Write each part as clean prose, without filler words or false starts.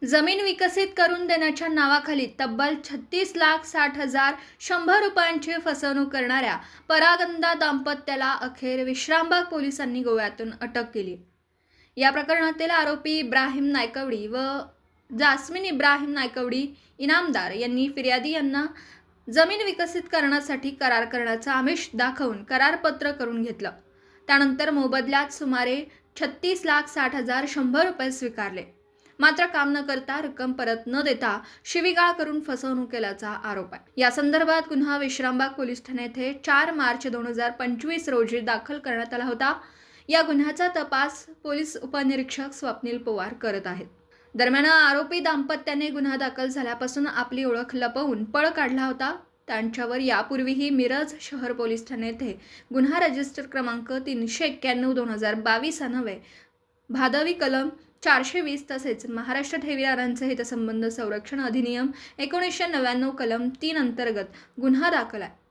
जमीन विकसित करून देण्याच्या नावाखाली तब्बल 36,60,000 100 रुपयांची फसवणूक करणाऱ्या परागंदा दाम्पत्याला अखेर विश्रामबाग पोलिसांनी गोव्यातून अटक केली। या प्रकरणातील आरोपी इब्राहिम नायकवडी व जास्मिन इब्राहिम नायकवडी इनामदार यांनी फिर्यादी यांना जमीन विकसित करण्यासाठी करार करण्याचा आमिष दाखवून करारपत्र करून घेतलं। त्यानंतर मोबदल्यात सुमारे 36,60,000 100 रुपये स्वीकारले। मात्र काम न करता रक्कम परत न देता शिवीगाळ करून फसवणूक केल्याचा आरोप आहे। या संदर्भात गुन्हा विश्रामबाग पोलीस ठाणे येथे 4 मार्च 2025 रोजी दाखल करण्यात आला होता। या गुन्ह्याचा तपास पोलीस उपनिरीक्षक स्वप्नील पवार करत आहेत। दरम्यान आरोपी दाम्पत्याने गुन्हा दाखल झाल्यापासून आपली ओळख लपवून पळ काढला होता। त्यांच्यावर यापूर्वीही मिरज शहर पोलीस ठाणे येथे गुन्हा रजिस्टर क्रमांक 391/2022 अन्वये भादवी कलम 420 तसेच महाराष्ट्र ठेवीदारांचे हितसंबंध संरक्षण अधिनियम 1999 कलम 3 अंतर्गत गुन्हा दाखल आहे।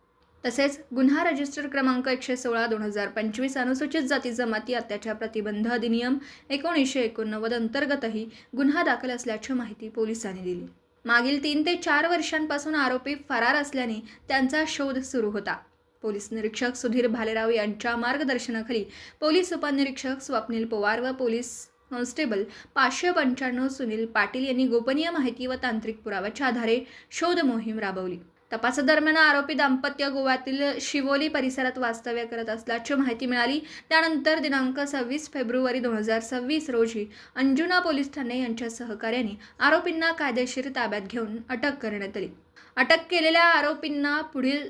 तसेच गुन्हा रजिस्टर क्रमांक 116/2025 अनुसूचित जाती जमाती अत्याचार प्रतिबंध अधिनियम 1989 अंतर्गतही गुन्हा दाखल असल्याची माहिती पोलिसांनी दिली। मागील 3 ते 4 वर्षांपासून आरोपी फरार असल्याने त्यांचा शोध सुरू होता। पोलीस निरीक्षक सुधीर भालेराव यांच्या मार्गदर्शनाखाली पोलीस उपनिरीक्षक स्वप्नील पवार व पोलीस कॉन्स्टेबल 595 सुनील पाटील यांनी गोपनीय माहिती व तांत्रिक पुराव्याच्या आधारे शोध मोहीम राबवली। तपासादरम्यान आरोपी दाम्पत्य गोव्यातील शिवोली परिसरात वास्तव्य करत असल्याची माहिती मिळाली। त्यानंतर दिनांक 26 फेब्रुवारी 2026 रोजी अंजुना पोलीस ठाणे यांच्या सहकार्याने आरोपींना कायदेशीर ताब्यात घेऊन अटक करण्यात आली। अटक केलेल्या आरोपींना पुढील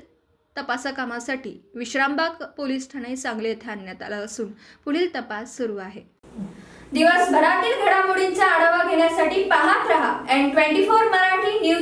तपासकामासाठी विश्रामबाग पोलीस ठाणे सांगली येथे आणण्यात आलं असून पुढील तपास सुरू आहे। दिवसभरातील घडामोडींचा आढावा घेण्यासाठी पाहत रहा N24 मराठी न्यूज।